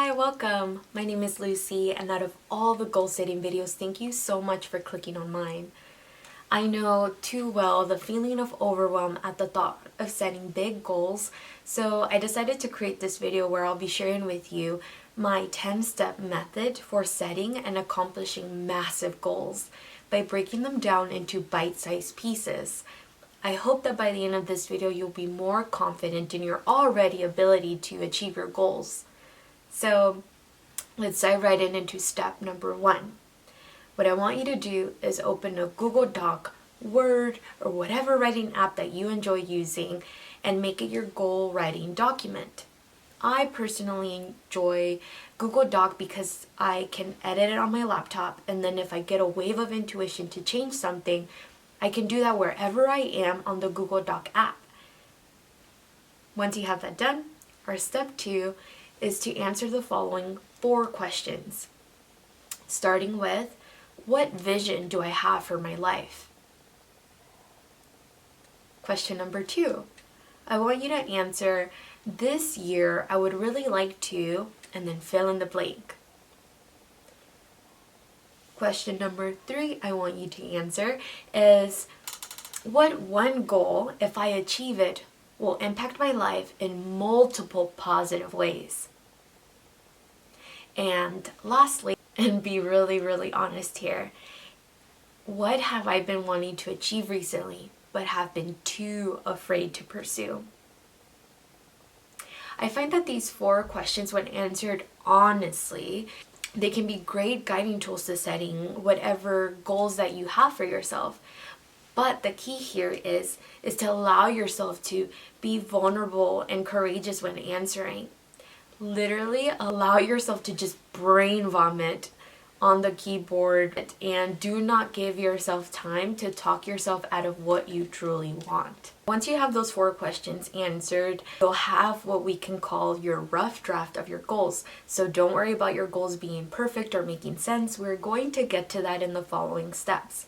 Hi, welcome. My name is Lucy, and out of all the goal setting videos, thank you so much for clicking on mine. I know too well the feeling of overwhelm at the thought of setting big goals, so I decided to create this video where I'll be sharing with you my 10-step method for setting and accomplishing massive goals by breaking them down into bite-sized pieces. I hope that by the end of this video you'll be more confident in your already ability to achieve your goals. So let's dive right into step number 1. What I want you to do is open a Google Doc, Word, or whatever writing app that you enjoy using and make it your goal writing document. I personally enjoy Google Doc because I can edit it on my laptop, and then if I get a wave of intuition to change something, I can do that wherever I am on the Google Doc app. Once you have that done, our step 2 is to answer the following 4 questions. Starting with, what vision do I have for my life? Question number 2, I want you to answer, this year I would really like to, and then fill in the blank. Question number 3 I want you to answer is, what one goal, if I achieve it, will impact my life in multiple positive ways? And lastly, and be really honest here, what have I been wanting to achieve recently but have been too afraid to pursue? I find that these 4 questions, when answered honestly, they can be great guiding tools to setting whatever goals that you have for yourself. But the key here is to allow yourself to be vulnerable and courageous when answering. Literally allow yourself to just brain vomit on the keyboard and do not give yourself time to talk yourself out of what you truly want. Once you have those 4 questions answered, you'll have what we can call your rough draft of your goals. So don't worry about your goals being perfect or making sense. We're going to get to that in the following steps.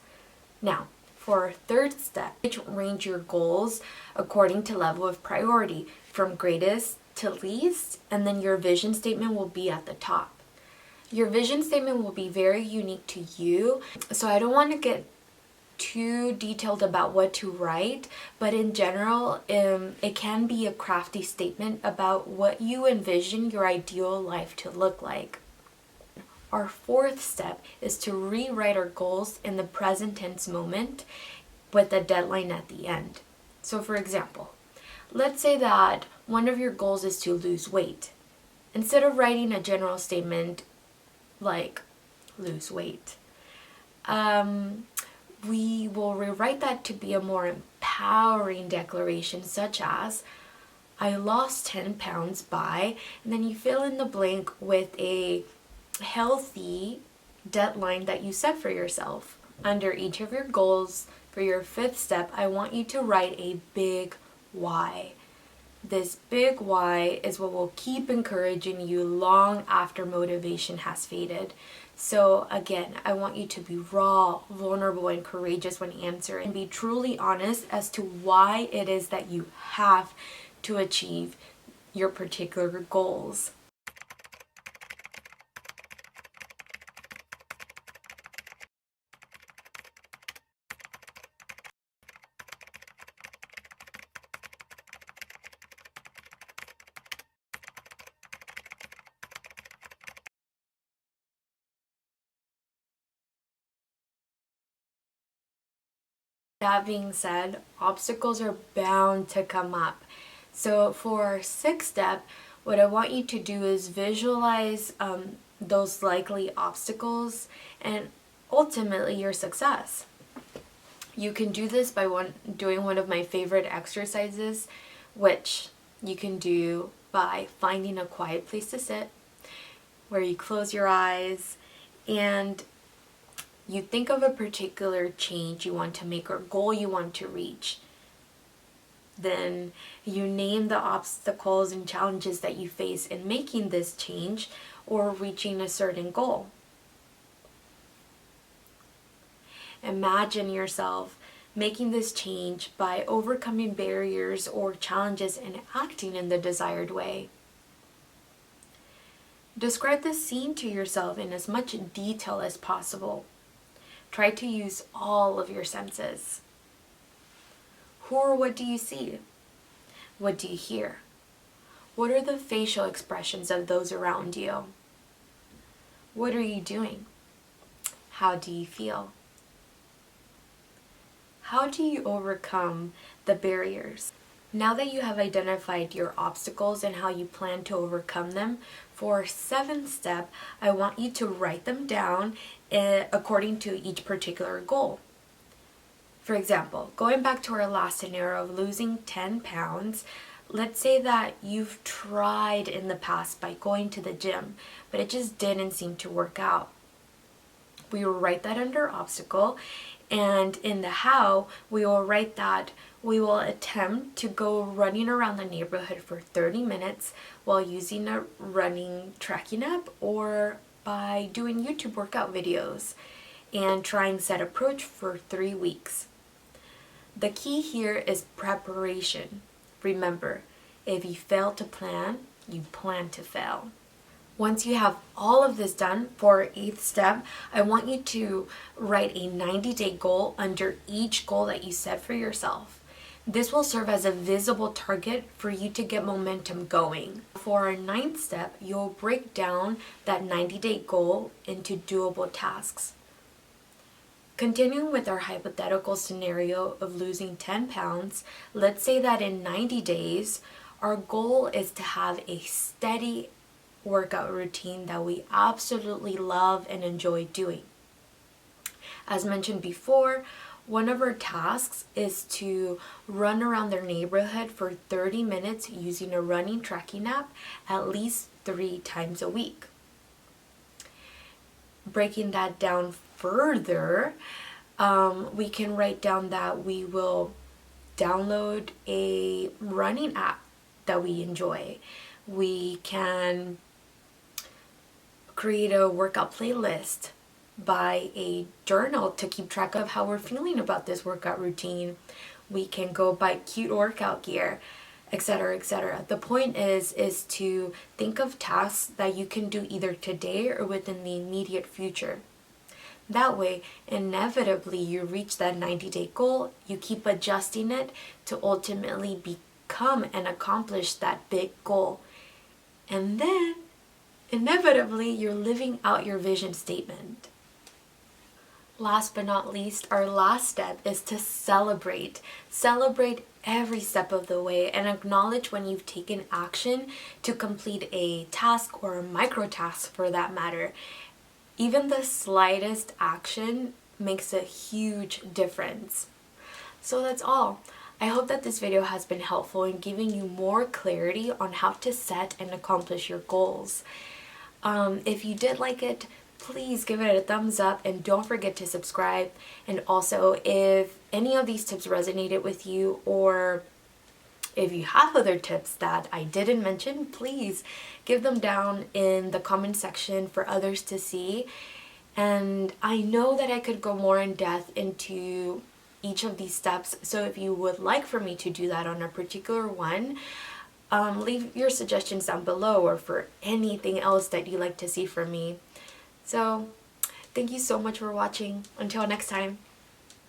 Now, for our 3rd step, range your goals according to level of priority, from greatest to least, and then your vision statement will be at the top. Your vision statement will be very unique to you, so I don't want to get too detailed about what to write, but in general, it can be a crafty statement about what you envision your ideal life to look like. Our 4th step is to rewrite our goals in the present tense moment with a deadline at the end. So for example, let's say that one of your goals is to lose weight. Instead of writing a general statement like lose weight, we will rewrite that to be a more empowering declaration, such as, I lost 10 pounds by, and then you fill in the blank with a healthy deadline that you set for yourself. Under each of your goals, for your 5th step, I want you to write a big why. This big why is what will keep encouraging you long after motivation has faded. So again, I want you to be raw, vulnerable, and courageous when answering, and be truly honest as to why it is that you have to achieve your particular goals. That being said, obstacles are bound to come up. So for our 6th step, what I want you to do is visualize those likely obstacles and ultimately your success. You can do this by doing one of my favorite exercises, which you can do by finding a quiet place to sit, where you close your eyes and you think of a particular change you want to make or goal you want to reach. Then you name the obstacles and challenges that you face in making this change or reaching a certain goal. Imagine yourself making this change by overcoming barriers or challenges and acting in the desired way. Describe the scene to yourself in as much detail as possible. Try to use all of your senses. Who or what do you see? What do you hear? What are the facial expressions of those around you? What are you doing? How do you feel? How do you overcome the barriers? Now that you have identified your obstacles and how you plan to overcome them, for our 7th step, I want you to write them down according to each particular goal. For example, going back to our last scenario of losing 10 pounds, let's say that you've tried in the past by going to the gym, but it just didn't seem to work out. We will write that under obstacle, and in the how, we will write that we will attempt to go running around the neighborhood for 30 minutes while using a running tracking app or by doing YouTube workout videos and trying set approach for 3 weeks. The key here is preparation. Remember, if you fail to plan, you plan to fail. Once you have all of this done, for our 8th step, I want you to write a 90-day goal under each goal that you set for yourself. This will serve as a visible target for you to get momentum going. For our 9th step, you'll break down that 90-day goal into doable tasks. Continuing with our hypothetical scenario of losing 10 pounds, let's say that in 90 days, our goal is to have a steady workout routine that we absolutely love and enjoy doing. As mentioned before, one of our tasks is to run around their neighborhood for 30 minutes using a running tracking app at least 3 times a week. Breaking that down further, we can write down that we will download a running app that we enjoy. We can create a workout playlist, buy a journal to keep track of how we're feeling about this workout routine. We can go buy cute workout gear, etc., etc. The point is to think of tasks that you can do either today or within the immediate future. That way, inevitably, you reach that 90-day goal, you keep adjusting it to ultimately become and accomplish that big goal. And then, inevitably, you're living out your vision statement. Last but not least, our last step is to celebrate. Celebrate every step of the way and acknowledge when you've taken action to complete a task or a micro task for that matter. Even the slightest action makes a huge difference. So that's all. I hope that this video has been helpful in giving you more clarity on how to set and accomplish your goals. If you did like it, please give it a thumbs up and don't forget to subscribe. And also, if any of these tips resonated with you, or if you have other tips that I didn't mention, please give them down in the comment section for others to see. And I know that I could go more in depth into each of these steps, so if you would like for me to do that on a particular one, leave your suggestions down below, or for anything else that you'd like to see from me. So, thank you so much for watching. Until next time.